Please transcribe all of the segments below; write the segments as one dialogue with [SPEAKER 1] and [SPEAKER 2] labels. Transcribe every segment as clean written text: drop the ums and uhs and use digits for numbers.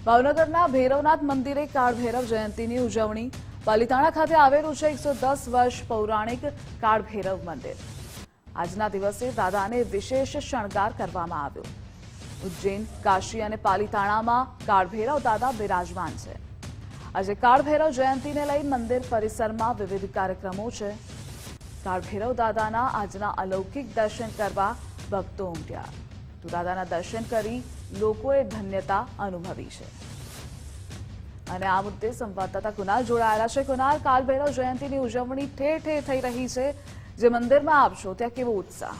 [SPEAKER 1] ભાવનગરના ભૈરવનાથ મંદિરે કાળભૈરવ જયંતીની ઉજવણી। પાલિતાણા ખાતે આવેલું છે 110 વર્ષ પૌરાણિક કાળભૈરવ મંદિર। આજના દિવસે દાદાને વિશેષ શણગાર કરવામાં આવ્યો। ઉજ્જૈન, કાશી અને પાલિતાણામાં કાળભૈરવ દાદા બિરાજમાન છે। આજે કાળભૈરવ જયંતીને લઈ મંદિર પરિસરમાં વિવિધ કાર્યક્રમો છે। કાળભૈરવ દાદાના આજના અલૌકિક દર્શન કરવા ભક્તો ઉમટ્યા। તો દાદાના દર્શન કરી લોકોએ ધન્યતા અનુભવી છે। અને આ મુદ્દે સંવાદદાતા કુનાલ જોડાયેલા છે। કુનાલ, કાળભૈરવ જયંતીની ઉજવણી ઠેર ઠેર થઈ રહી છે। જે મંદિરમાં આપશો ત્યાં કેવો ઉત્સાહ?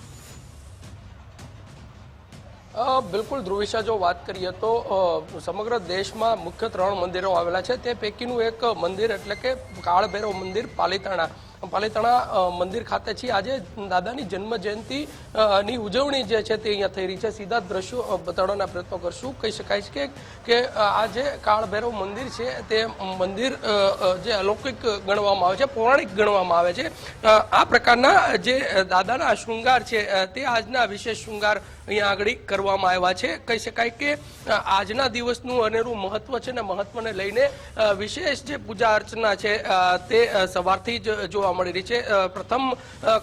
[SPEAKER 2] બિલકુલ ધ્રુવિશા, જો વાત કરીએ તો સમગ્ર દેશમાં મુખ્ય 3 મંદિરો આવેલા છે। તે પૈકીનું એક મંદિર એટલે કે કાળભૈરવ મંદિર પાલિતાણા મંદિર ખાતે છે। આજે દાદાની જન્મ જયંતિ ની ઉજવણી જે છે તે અહીંયા થઈ રહી છે। સીધા દ્રશ્યો બતાડવાના પ્રયત્નો કરશું। કહી શકાય છે કે આ જે કાળભૈરવ મંદિર છે તે મંદિર જે અલૌકિક ગણવામાં આવે છે, પૌરાણિક ગણવામાં આવે છે। આ પ્રકારના જે દાદાના શૃંગાર છે તે આજના વિશેષ શૃંગાર અહીંયા આગળ કરવામાં આવ્યા છે। કહી શકાય કે આજના દિવસનું અનેરું મહત્વ છે ને મહત્વને લઈને વિશેષ જે પૂજા અર્ચના છે તે સવારથી જ જોવા મળી રહી છે। પ્રથમ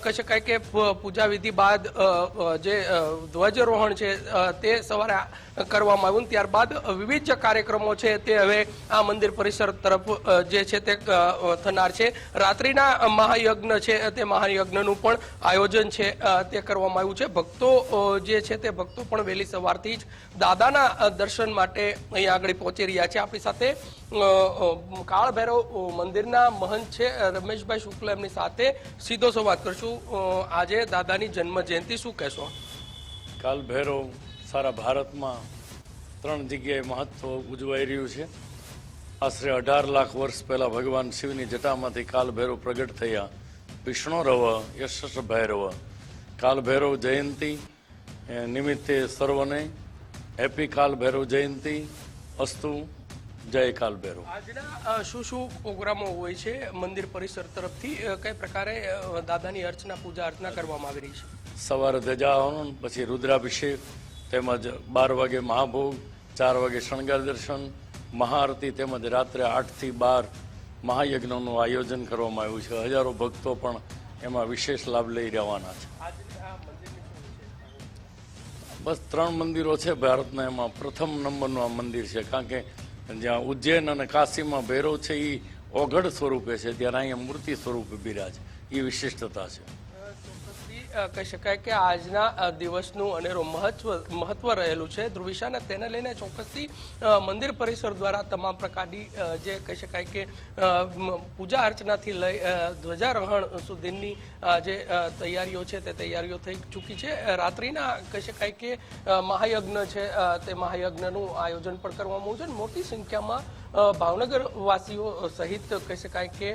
[SPEAKER 2] કહી શકાય કે પૂજા વિધિ બાદ જે ધ્વજારોહણ છે તે સવારે કરવામાં આવ્યું। ત્યારબાદ વિવિધ કાર્યક્રમો છે તે હવે આ મંદિર પરિસર તરફ જે છે તે થનાર છે। રાત્રિના મહાયજ્ઞ છે તે મહાયજ્ઞનું પણ આયોજન છે તે કરવામાં આવ્યું છે। ભક્તો જે છે તે ભક્તો પણ વહેલી સવારથી જ દાદાના દર્શન માટે અહીંયા આગળ પહોંચી રહ્યા છે। આપણી સાથે કાળભૈરવ મંદિરના મહંત છે રમેશભાઈ શુક્લ, એમની સાથે સીધો સંવાદ કરશું। આજે દાદાની જન્મ જયંતિ શું કહેશો?
[SPEAKER 3] કાળભૈરવ સારા ભારતમાં 3 જગ્યાએ મહત્વ ઉજવાઈ રહ્યું છે। આશરે 18 લાખ વર્ષ પહેલા ભગવાન શિવની જટામાંથી કાળભૈરવ પ્રગટ થયા। વિષ્ણુરવ યશસ ભૈરવ। કાળભૈરવ જયંતિ નિમિત્તે સર્વને હેપી કાળભૈરવ જયંતિ અસ્તુ। જય કાળભૈરવ।
[SPEAKER 2] આજના શું પ્રોગ્રામો હોય છે મંદિર પરિસર તરફથી? કઈ પ્રકારે દાદાની અર્ચના પૂજા અર્ચના કરવામાં આવી રહી છે?
[SPEAKER 3] સવારે ધ્વજારોહણ, પછી રુદ્રાભિષેક, તેમજ 12 વાગે મહાભોગ, 4 વાગે શણગાર દર્શન, મહાઆરતી, તેમજ રાત્રે 8 થી 12 મહાયજ્ઞનું આયોજન કરવામાં આવ્યું છે। હજારો ભક્તો પણ એમાં વિશેષ લાભ લઈ રહેવાના છે। બસ 3 મંદિરો છે ભારતના, એમાં પ્રથમ નંબરનું આ મંદિર છે। કારણ કે જ્યાં ઉજ્જૈન અને કાશીમાં ભૈરવ છે એ ઓઘડ સ્વરૂપે છે, ત્યારે અહીંયા મૂર્તિ સ્વરૂપે બિરાજ, એ વિશિષ્ટતા છે।
[SPEAKER 2] કહી શકાય કે આજના દિવસનું અનેરું મહત્વ રહેલું છે ધ્રુવિશાને, તેને લઈને ચોક્કસથી મંદિર પરિસર દ્વારા તમામ પ્રકારની જે કહી શકાય કે પૂજા અર્ચનાથી લઈ ધ્વજારોહણ સુધીની જે તૈયારીઓ છે તે તૈયારીઓ થઈ ચૂકી છે। રાત્રિના કહી શકાય કે મહાયજ્ઞ છે તે મહાયજ્ઞનું આયોજન પણ કરવામાં આવ્યું છે। મોટી સંખ્યામાં ભાવનગર વાસીઓ સહિત કહી શકાય કે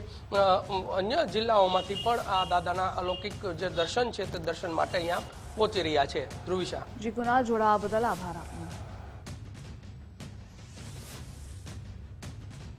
[SPEAKER 2] અન્ય જિલ્લાઓમાંથી પણ આ દાદાના અલૌકિક જે દર્શન છે તે દર્શન માટે અહીંયા પહોંચી રહ્યા છે। ધ્રુવિશા,
[SPEAKER 1] જી કુનાલ, જોડાવા બદલ આભાર આપનો।